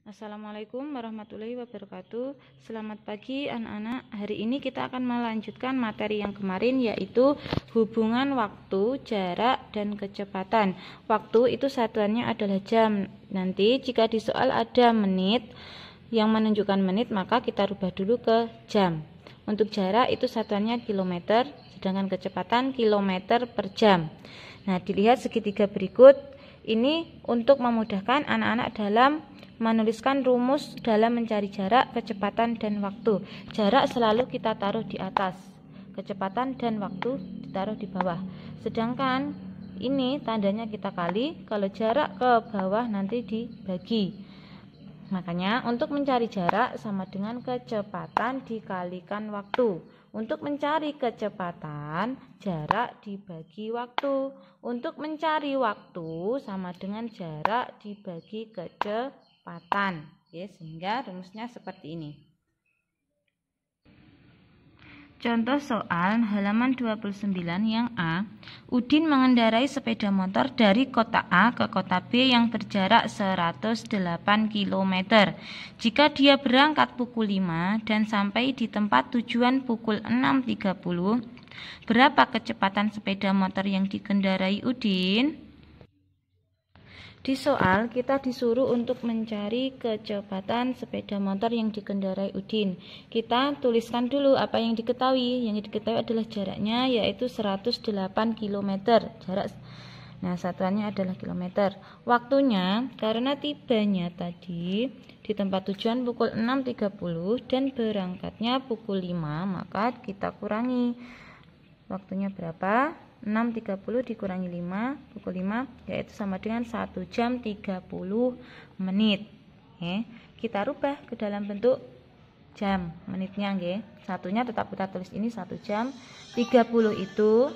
Assalamualaikum warahmatullahi wabarakatuh. Selamat pagi anak-anak. Hari ini kita akan melanjutkan materi yang kemarin, yaitu hubungan waktu, jarak, dan kecepatan. Waktu itu satuannya adalah jam. Nanti jika di soal ada menit yang menunjukkan menit, maka kita rubah dulu ke jam. Untuk jarak itu satuannya kilometer, sedangkan kecepatan kilometer per jam. Nah, dilihat segitiga berikut. Ini untuk memudahkan anak-anak dalam menuliskan rumus dalam mencari jarak, kecepatan, dan waktu. Jarak selalu kita taruh di atas, kecepatan dan waktu ditaruh di bawah. Sedangkan ini tandanya kita kali, kalau jarak ke bawah nanti dibagi. Makanya untuk mencari jarak sama dengan kecepatan dikalikan waktu. Untuk mencari kecepatan, jarak dibagi waktu. Untuk mencari waktu sama dengan jarak dibagi kecepatan. Ya, sehingga rumusnya seperti ini. Contoh soal halaman 29 yang A. Udin mengendarai sepeda motor dari kota A ke kota B yang berjarak 108 km. Jika dia berangkat pukul 5 dan sampai di tempat tujuan pukul 6.30, berapa kecepatan sepeda motor yang dikendarai Udin? Di soal kita disuruh untuk mencari kecepatan sepeda motor yang dikendarai Udin. Kita tuliskan dulu apa yang diketahui. Yang diketahui adalah jaraknya, yaitu 108 km. Nah, satuannya adalah kilometer. Waktunya, karena tibanya tadi di tempat tujuan pukul 6.30 dan berangkatnya pukul 5, maka kita kurangi. Waktunya berapa? 6.30 dikurangi 5, pukul 5, yaitu sama dengan 1 jam 30 menit. Kita rubah ke dalam bentuk jam, menitnya. Satunya tetap kita tulis ini 1 jam, 30 itu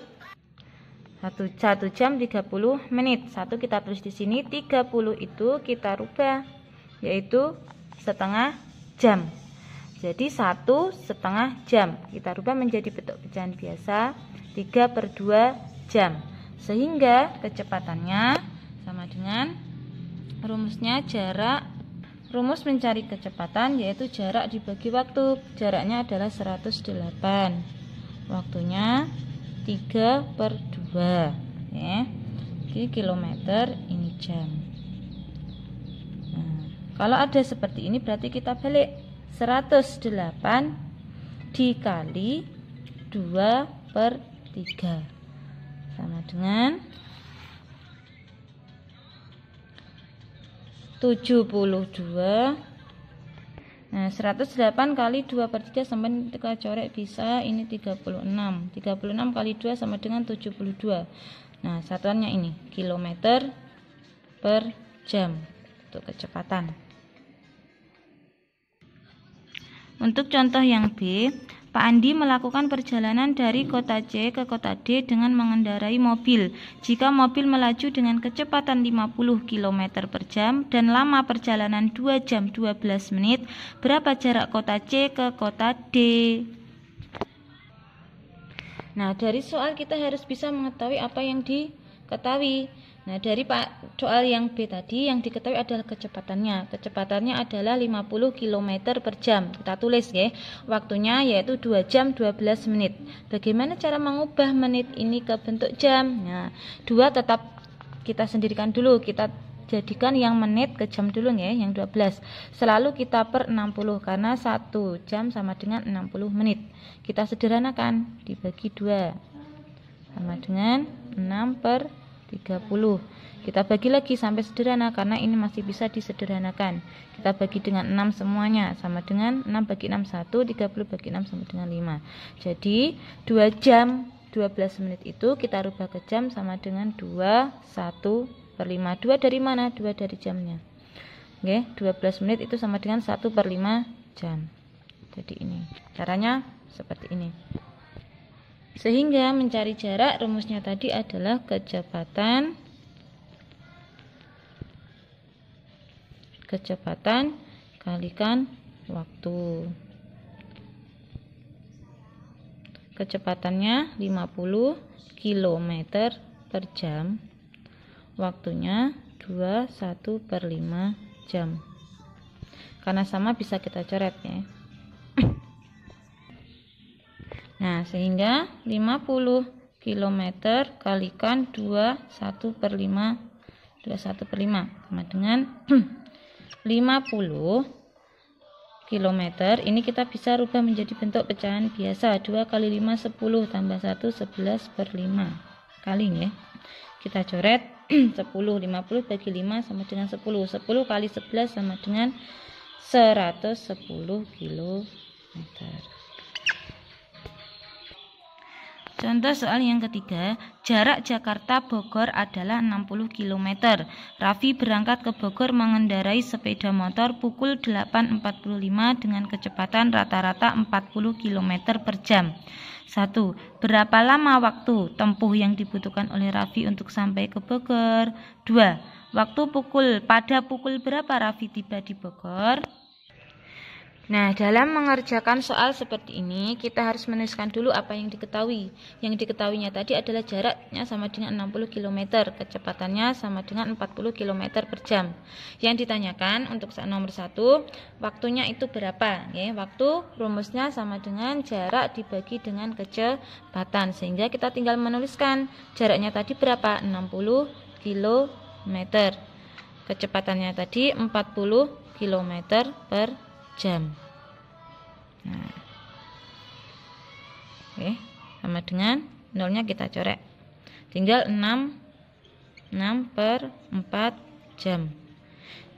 1 jam 30 menit. Satu kita tulis di sini, 30 itu kita rubah, yaitu setengah jam. Jadi 1,5 jam. Kita rubah menjadi bentuk pecahan biasa, 3/2 jam. Sehingga kecepatannya sama dengan rumusnya jarak. Rumus mencari kecepatan yaitu jarak dibagi waktu. Jaraknya adalah 108. Waktunya 3/2. Ini kilometer, ini jam. Nah, kalau ada seperti ini berarti kita balik. 108 dikali 2/3 sama dengan 72. Nah, 108 kali 2/3 sampai kita corek bisa ini 36. 36 kali 2 sama dengan 72. Nah, satuannya ini kilometer per jam untuk kecepatan. Untuk contoh yang B, Pak Andi melakukan perjalanan dari kota C ke kota D dengan mengendarai mobil. Jika mobil melaju dengan kecepatan 50 km per jam dan lama perjalanan 2 jam 12 menit, berapa jarak kota C ke kota D? Nah, dari soal kita harus bisa mengetahui apa yang diketahui. Nah, dari soal yang B tadi yang diketahui adalah kecepatannya. Kecepatannya adalah 50 km per jam. Kita tulis ya. Waktunya yaitu 2 jam 12 menit. Bagaimana cara mengubah menit ini ke bentuk jam? Nah, 2 tetap kita sendirikan dulu. Kita jadikan yang menit ke jam dulu ya, yang 12. Selalu kita per 60 karena 1 jam sama dengan 60 menit. Kita sederhanakan, dibagi 2. Sama dengan 6/30. Kita bagi lagi sampai sederhana karena ini masih bisa disederhanakan. Kita bagi dengan 6 semuanya, sama dengan 6 bagi 6 1, 30 bagi 6 sama dengan 5. Jadi 2 jam 12 menit itu kita rubah ke jam sama dengan 1/5. 2 dari mana? 2 dari jamnya. 12 menit itu sama dengan 1/5 jam. Jadi ini caranya seperti ini. Sehingga mencari jarak, rumusnya tadi adalah kecepatan kalikan waktu. Kecepatannya 50 km per jam. Waktunya 1/5 jam. Karena sama bisa kita coret ya. Nah, sehingga 50 km kalikan 21/5 sama dengan 50 km. Ini kita bisa rubah menjadi bentuk pecahan biasa. 2 kali 5 10 tambah 1 11/5 kali ya. Kita coret 10. 50 bagi 5 sama dengan 10. 10 kali 11 sama dengan 110 km. Contoh soal yang ketiga, jarak Jakarta-Bogor adalah 60 km. Raffi berangkat ke Bogor mengendarai sepeda motor pukul 8.45 dengan kecepatan rata-rata 40 km per jam. 1. Berapa lama waktu tempuh yang dibutuhkan oleh Raffi untuk sampai ke Bogor? 2. Pada pukul berapa Raffi tiba di Bogor? Nah, dalam mengerjakan soal seperti ini, kita harus menuliskan dulu apa yang diketahui. Yang diketahuinya tadi adalah jaraknya sama dengan 60 km, kecepatannya sama dengan 40 km per jam. Yang ditanyakan untuk nomor 1, waktunya itu berapa? Ya, waktu rumusnya sama dengan jarak dibagi dengan kecepatan. Sehingga kita tinggal menuliskan jaraknya tadi berapa? 60 km. Kecepatannya tadi 40 km per jam. Nah, oke, sama dengan nolnya kita coret. Tinggal 6/4 jam.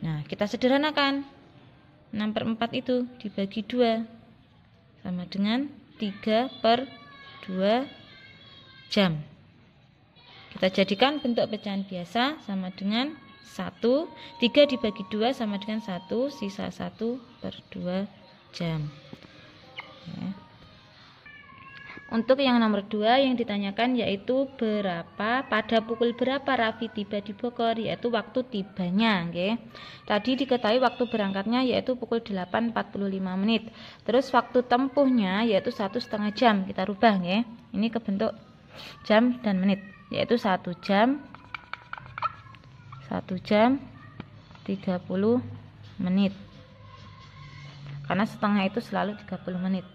Nah, kita sederhanakan. 6/4 itu dibagi 2 sama dengan 3/2 jam. Kita jadikan bentuk pecahan biasa sama dengan 1, 3 dibagi 2 sama dengan 1, sisa 1/2 jam. Ya. Untuk yang nomor 2 yang ditanyakan yaitu pada pukul berapa Raffi tiba di Bogor, yaitu waktu tibanya. Okay. Tadi diketahui waktu berangkatnya yaitu pukul 8.45 menit. Terus waktu tempuhnya yaitu 1,5 jam. Kita rubah ya. Ini ke bentuk jam dan menit, yaitu 1 jam 30 menit. Karena setengah itu selalu 30 menit.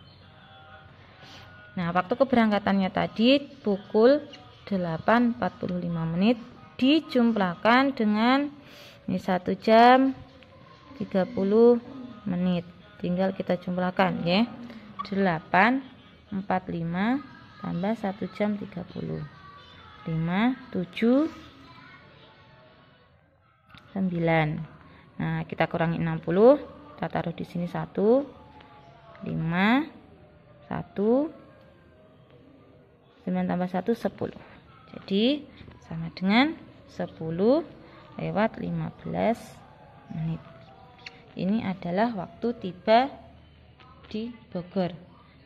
Nah, waktu keberangkatannya tadi pukul 8.45 menit dijumlahkan dengan ini 1 jam 30 menit. Tinggal kita jumlahkan ya. 8.45 tambah 1 jam 30. 5, 7, 9. Nah, kita kurangi 60, kita taruh di sini 1, 5, 1, 9 tambah 1, 10. Jadi, sama dengan 10/15 menit. Ini adalah waktu tiba di Bogor.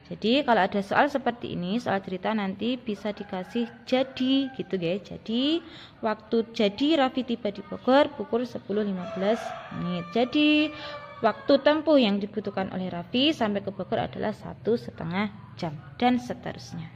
Jadi kalau ada soal seperti ini, soal cerita nanti bisa dikasih jadi gitu guys. Jadi waktu Raffi tiba di Bogor pukul 10.15 menit. Jadi waktu tempuh yang dibutuhkan oleh Raffi sampai ke Bogor adalah 1,5 jam dan seterusnya.